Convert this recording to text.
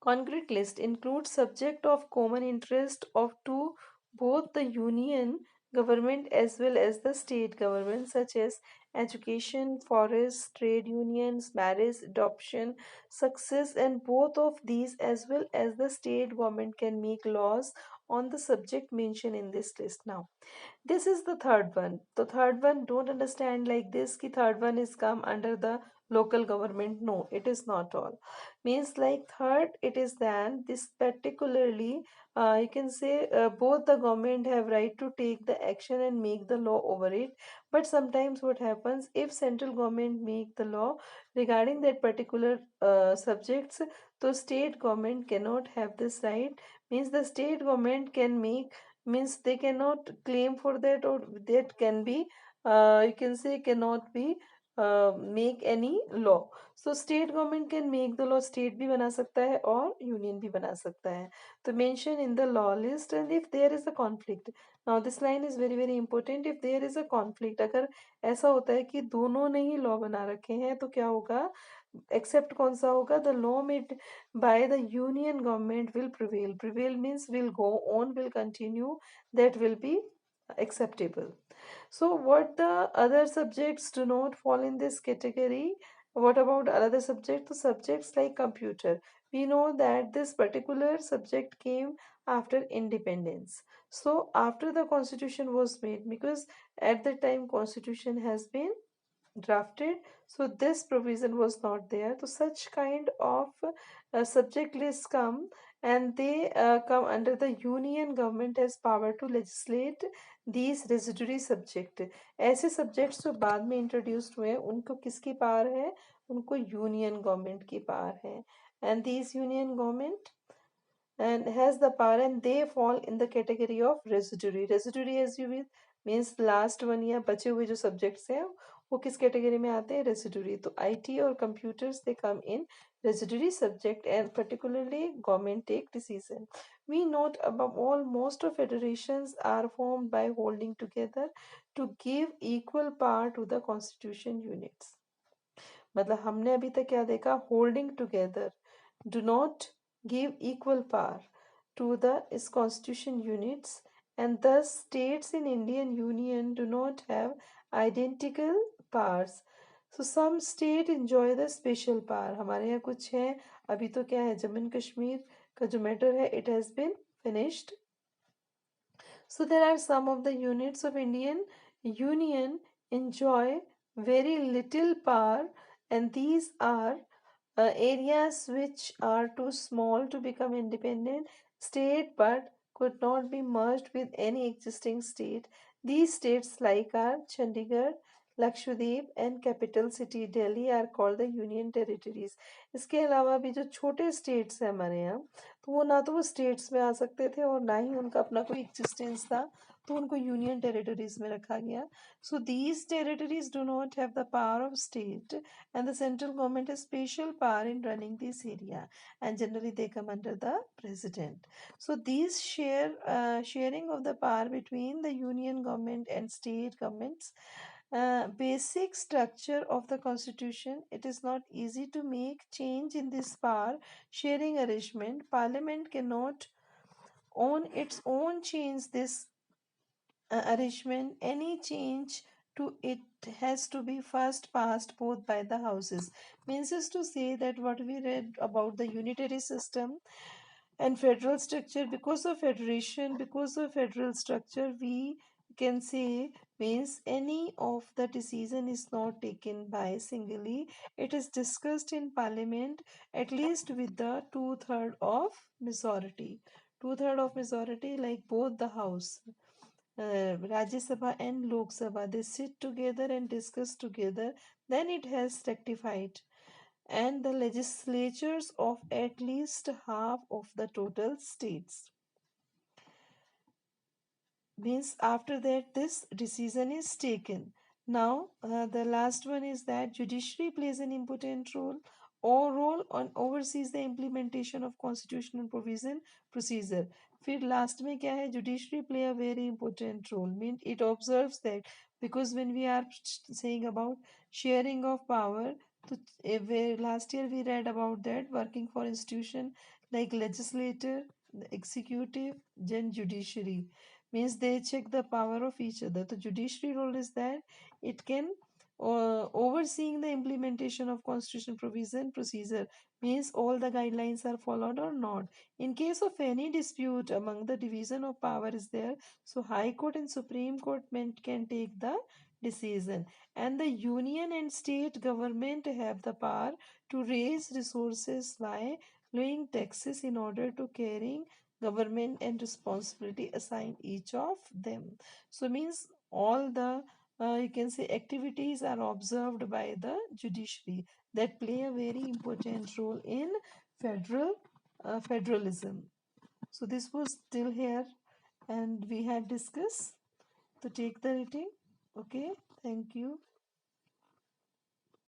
Concrete list includes subject of common interest of to both the union government as well as the state government, such as education, forests, trade unions, marriage, adoption, success, and both of these as well as the state government can make laws on the subject mentioned in this list. Now this is the third one. The third one, don't understand like this ki third one is come under the local government. No, it is not all. Means like third, it is then this particularly, you can say both the government have right to take the action and make the law over it. But sometimes what happens if central government make the law regarding that particular subjects, so state government cannot have this right. Means the state government can make, means they cannot claim for that, or that can be, you can say cannot be make any law. So state government can make the law, state भी बना सकता है और union भी बना सकता है. तो mention in the law list. And if there is a conflict, now this line is very very important. If there is a conflict, अगर ऐसा होता है कि दोनों ने ही law बना रखे हैं तो क्या होगा, except कौन सा होगा, the law made by the union government will prevail. Prevail means will go on, will continue, that will be acceptable. So what the other subjects do not fall in this category? What about other subjects? The subjects like computer, we know that this particular subject came after independence. So after the constitution was made, because at the time constitution has been drafted, so this provision was not there. So such kind of subject lists come, and they come under the union government has power to legislate these residuary subject. ऐसे subjects जो बाद में introduced हुए उनको किसकी power है, उनको union government की power है. And these union government and has the power, and they fall in the category of residuary. Residuary as you will means last one या बचे हुए जो subjects हैं वो किस category में आते हैं, residuary. तो IT और computers they come in residuary subject, and particularly government take decision. We note above all most of federations are formed by holding together to give equal power to the constitution units. मतलब हमने अभी तक क्या देखा, holding together do not give equal power to the is constitution units, and thus states in Indian Union do not have identical powers. So some state enjoy the special power. हमारे यहाँ कुछ है, अभी तो क्या है, जम्मू एंड कश्मीर का जो मैटर है it has been finished. So there are some of the units of Indian Union enjoy very little power, and these are areas which are too small to become independent state but could not be merged with any existing state. These states like are Chandigarh, Lakshadweep and capital city Delhi are called the union territories. इसके अलावा भी जो छोटे states हैं हमारे यहाँ, तो वो ना तो वो states में आ सकते थे और ना ही उनका अपना कोई existence था, तो उनको union territories में रखा गया. So these territories do not have the power of state, and the central government has special power in running this area, and generally they come under the president. So these sharing of the power between the union government and state governments, basic structure of the constitution, it is not easy to make change in this power sharing arrangement. Parliament cannot on its own change this arrangement. Any change to it has to be first passed both by the houses. Means is to say that what we read about the unitary system and federal structure, because of federation, because of federal structure, we can say means any of the decision is not taken by singly, it is discussed in parliament at least with the two-third of majority. Two-third of majority, like both the house, Rajya Sabha and Lok Sabha, they sit together and discuss together, then it has rectified. And the legislatures of at least half of the total states. Means after that this decision is taken. Now the last one is that judiciary plays an important role on oversees the implementation of constitutional provision procedure. फिर last में क्या है, judiciary play a very important role. Mean it observes that, because when we are saying about sharing of power, So, last year we read about that working for institution like legislature, the executive, then judiciary means they check the power of each other. The judiciary role is that it can overseeing the implementation of constitutional provision procedure means all the guidelines are followed or not. In case of any dispute among the division of power is there, so High Court and Supreme Court can take the decision, and the union and state government have the power to raise resources by lowering taxes in order to carrying government and responsibility assigned each of them. So means all the you can say activities are observed by the judiciary that play a very important role in federalism. So this was still here, and we had discussed to take the rating. Okay, thank you.